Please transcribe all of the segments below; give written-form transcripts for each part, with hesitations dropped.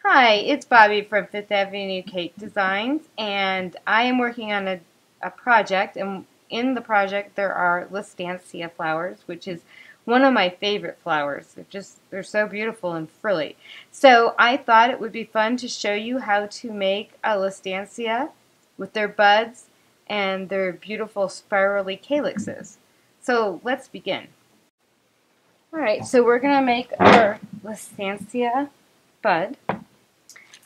Hi, it's Bobby from Fifth Avenue Cake Designs, and I am working on a project, and in the project there are Lisianthus flowers, which is one of my favorite flowers. They're so beautiful and frilly. So I thought it would be fun to show you how to make a Lisianthus with their buds and their beautiful spirally calyxes. So let's begin. Alright, so we're going to make our Lisianthus bud.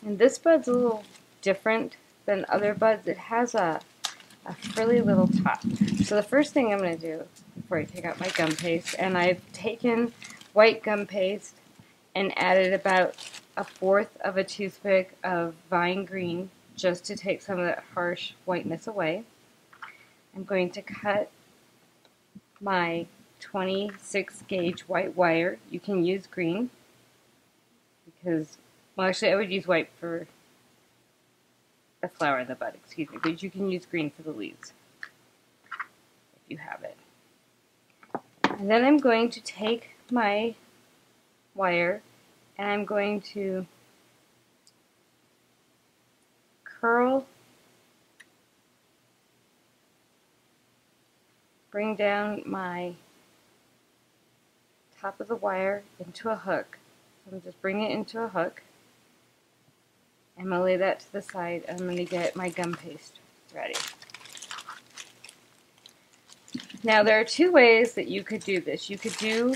And this bud's a little different than other buds. It has a frilly little top. So the first thing I'm going to do before I take out my gum paste, and I've taken white gum paste and added about 1/4 of a toothpick of vine green just to take some of that harsh whiteness away. I'm going to cut my 26 gauge white wire. You can use green because, well, actually I would use white for the flower and the bud, excuse me, but you can use green for the leaves if you have it. And then I'm going to take my wire and I'm going to bring down my top of the wire into a hook. So I'm just bringing it into a hook. I'm going to lay that to the side and I'm going to get my gum paste ready. Now there are two ways that you could do this. You could do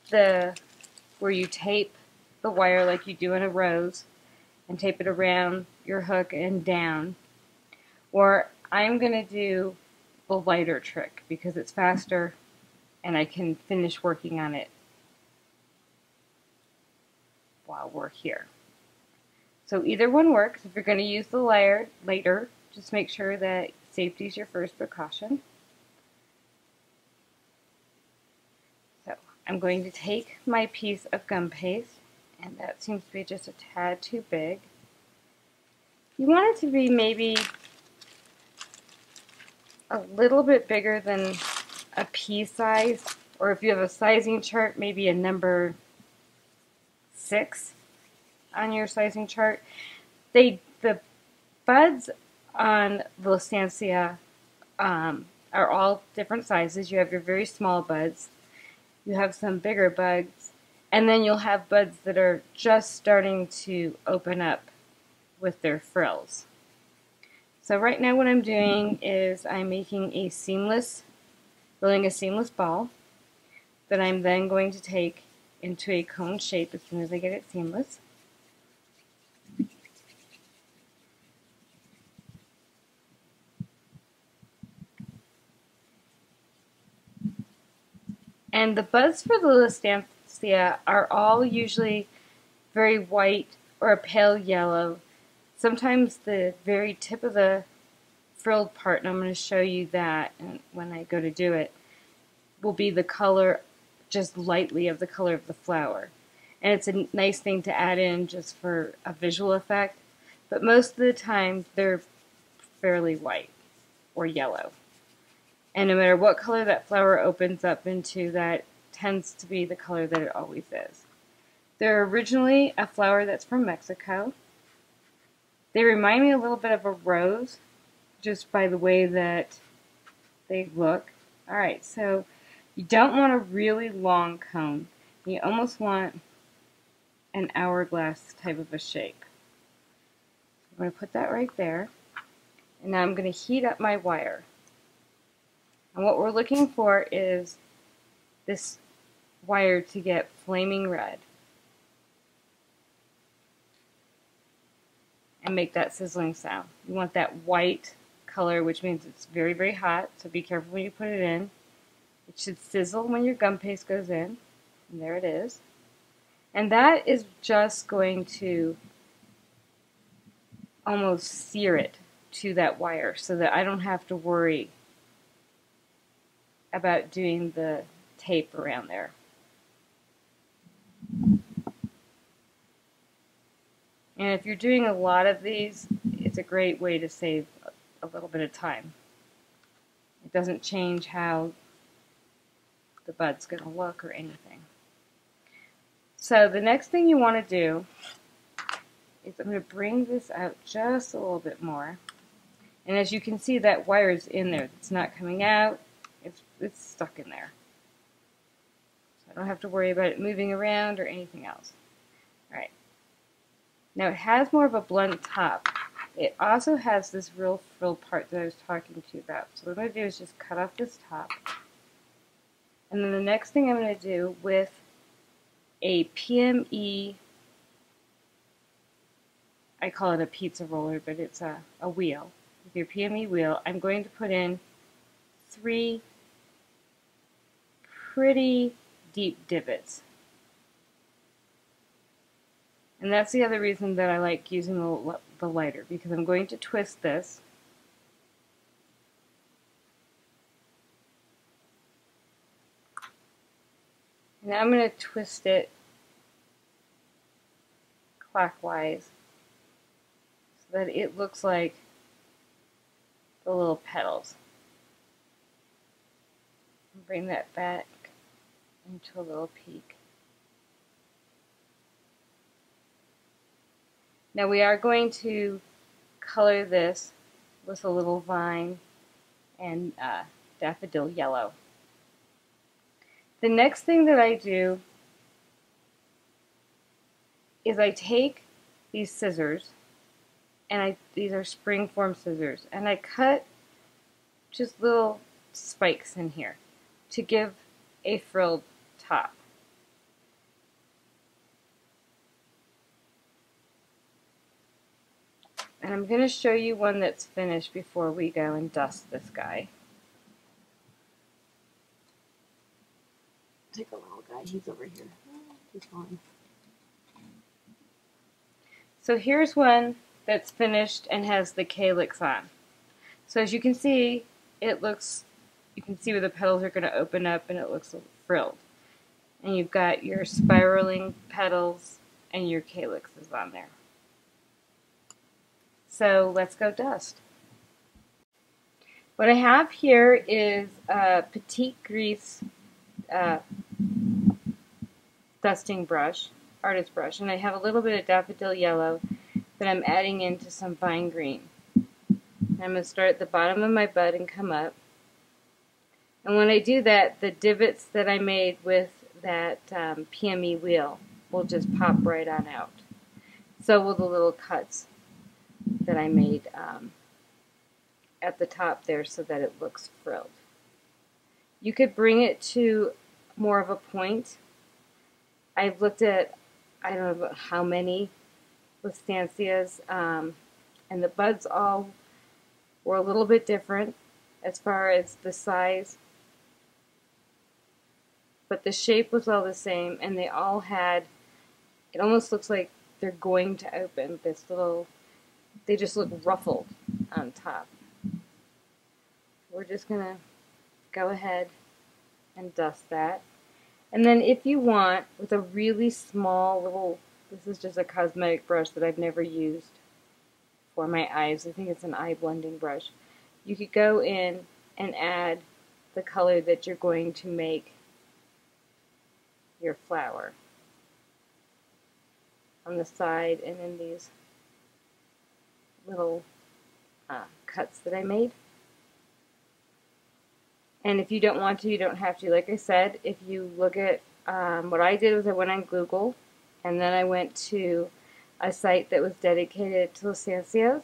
where you tape the wire like you do in a rose and tape it around your hook and down. Or I'm going to do the lighter trick because it's faster and I can finish working on it while we're here. So either one works. If you're going to use the lighter, just make sure that safety is your first precaution. So I'm going to take my piece of gum paste, and that seems to be just a tad too big. You want it to be maybe a little bit bigger than a pea size, or if you have a sizing chart, maybe a number 6 on your sizing chart. The buds on the Lisianthus are all different sizes. You have your very small buds, you have some bigger buds, and then you'll have buds that are just starting to open up with their frills. So right now what I'm doing is I'm making building a seamless ball that I'm then going to take into a cone shape as soon as I get it seamless. And the buds for the Lisianthus are all usually very white or a pale yellow. Sometimes the very tip of the frilled part, and I'm going to show you that when I go to do it, will be the color, just lightly of the color of the flower. And it's a nice thing to add in just for a visual effect, but most of the time they're fairly white or yellow. And no matter what color that flower opens up into, that tends to be the color that it always is. They're originally a flower that's from Mexico. They remind me a little bit of a rose, just by the way that they look. Alright, so you don't want a really long cone. You almost want an hourglass type of a shape. I'm going to put that right there. And now I'm going to heat up my wire. And what we're looking for is this wire to get flaming red and make that sizzling sound. You want that white color, which means it's very, very hot, so be careful when you put it in. It should sizzle when your gum paste goes in, and there it is. And that is just going to almost sear it to that wire so that I don't have to worry about doing the tape around there. And if you're doing a lot of these, it's a great way to save a little bit of time. It doesn't change how the bud's going to look or anything. So the next thing you want to do is I'm going to bring this out just a little bit more. And as you can see, that wire is in there. It's not coming out. It's stuck in there. So I don't have to worry about it moving around or anything else. Alright. Now it has more of a blunt top. It also has this real frill part that I was talking to you about. So what I'm going to do is just cut off this top. And then the next thing I'm going to do with a PME, I call it a pizza roller, but it's a wheel. With your PME wheel, I'm going to put in 3 pretty deep divots. And that's the other reason that I like using the lighter, because I'm going to twist this. And I'm going to twist it clockwise so that it looks like the little petals. Bring that back into a little peak. Now we are going to color this with a little vine and daffodil yellow. The next thing that I do is I take these scissors, and these are spring-form scissors, and I cut just little spikes in here to give a frilled top. And I'm going to show you one that's finished before we go and dust this guy. Take a little guy, he's over here. He's gone. So here's one that's finished and has the calyx on. So as you can see, it looks, you can see where the petals are going to open up and it looks frilled. And you've got your spiraling petals and your calyxes on there. So let's go dust. What I have here is a Petite Grease dusting brush, artist brush, and I have a little bit of daffodil yellow that I'm adding into some vine green. I'm going to start at the bottom of my bud and come up. And when I do that, the divots that I made with that PME wheel will just pop right on out. So will the little cuts that I made at the top there so that it looks frilled. You could bring it to more of a point. I've looked at, I don't know how many Lisianthus, and the buds all were a little bit different as far as the size, but the shape was all the same, and they all had, it almost looks like they're going to open this little, they just look ruffled on top. We're just going to go ahead and dust that. And then if you want, with a really small little, this is just a cosmetic brush that I've never used for my eyes. I think it's an eye blending brush. You could go in and add the color that you're going to make your flower on the side and in these little cuts that I made. And if you don't want to, you don't have to. Like I said, if you look at what I did was I went on Google, and then I went to a site that was dedicated to Lisianthus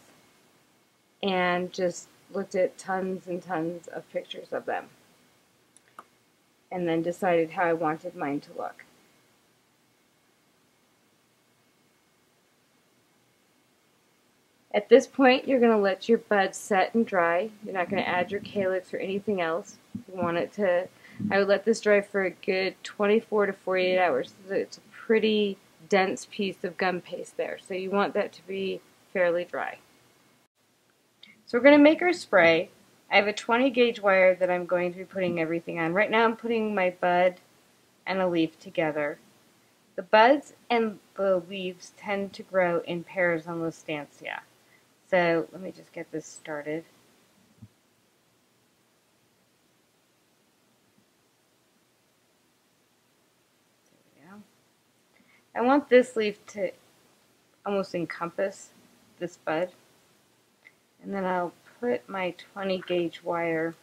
and just looked at tons and tons of pictures of them, and then decided how I wanted mine to look. At this point, you're going to let your bud set and dry. You're not going to add your calyx or anything else. You want it to, I would let this dry for a good 24 to 48 hours. It's a pretty dense piece of gum paste there, so you want that to be fairly dry. So we're going to make our spray. I have a 20 gauge wire that I'm going to be putting everything on. Right now I'm putting my bud and a leaf together. The buds and the leaves tend to grow in pairs on Lisianthus. So let me just get this started. There we go. I want this leaf to almost encompass this bud. And then I'll put my 20 gauge wire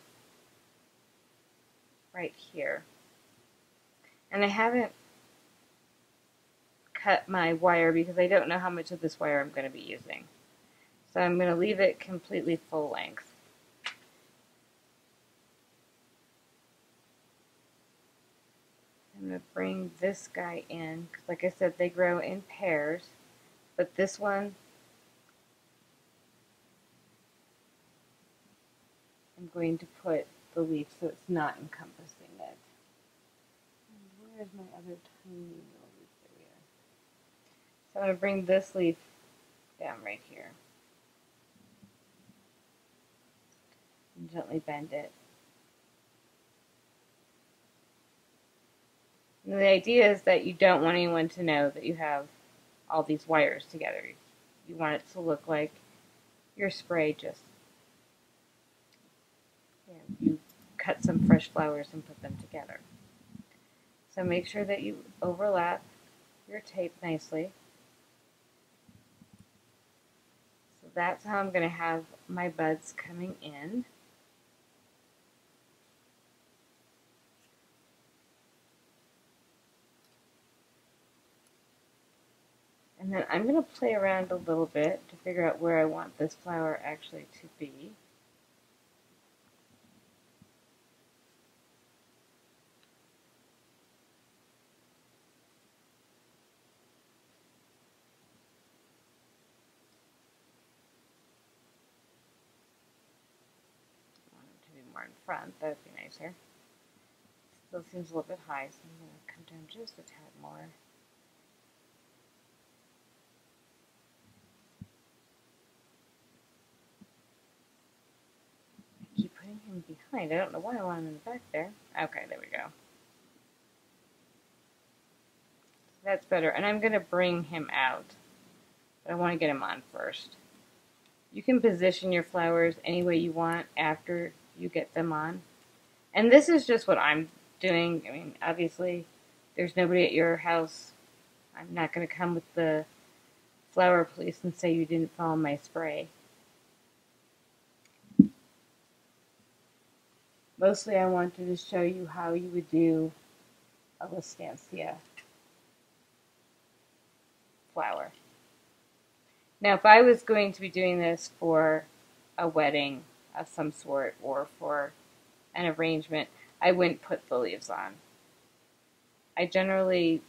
right here. And I haven't cut my wire because I don't know how much of this wire I'm going to be using. So I'm going to leave it completely full length. I'm going to bring this guy in, because like I said, they grow in pairs, but this one I'm going to put the leaf so it's not encompassing it. And where's my other tiny little leaf? There we are. So I'm going to bring this leaf down right here and gently bend it. And the idea is that you don't want anyone to know that you have all these wires together. You want it to look like your spray just, you cut some fresh flowers and put them together. So make sure that you overlap your tape nicely. So that's how I'm going to have my buds coming in. And then I'm going to play around a little bit to figure out where I want this flower actually to be. I want it to be more in front, that would be nicer. Still seems a little bit high, so I'm going to come down just a tad more. I keep putting him behind. I don't know why I want him in the back there. Okay, there we go. That's better. And I'm going to bring him out, but I want to get him on first. You can position your flowers any way you want after you get them on. And this is just what I'm doing. I mean, obviously, there's nobody at your house. I'm not going to come with the flower police and say you didn't follow my spray. Mostly I wanted to show you how you would do a Lisianthus flower. Now, if I was going to be doing this for a wedding of some sort or for an arrangement, I wouldn't put the leaves on. I generally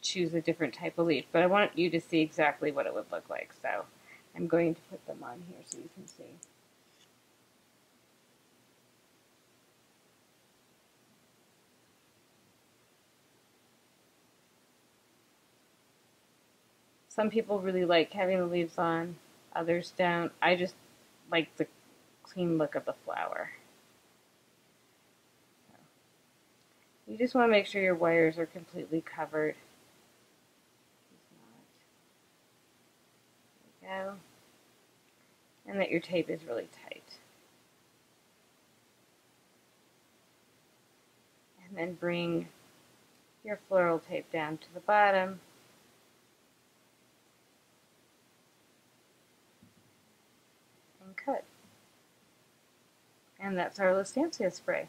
choose a different type of leaf, but I want you to see exactly what it would look like. So I'm going to put them on here so you can see. Some people really like having the leaves on, others don't. I just like the clean look of the flower. You just want to make sure your wires are completely covered. There we go. And that your tape is really tight. And then bring your floral tape down to the bottom. And cut. And that's our Lisianthus spray.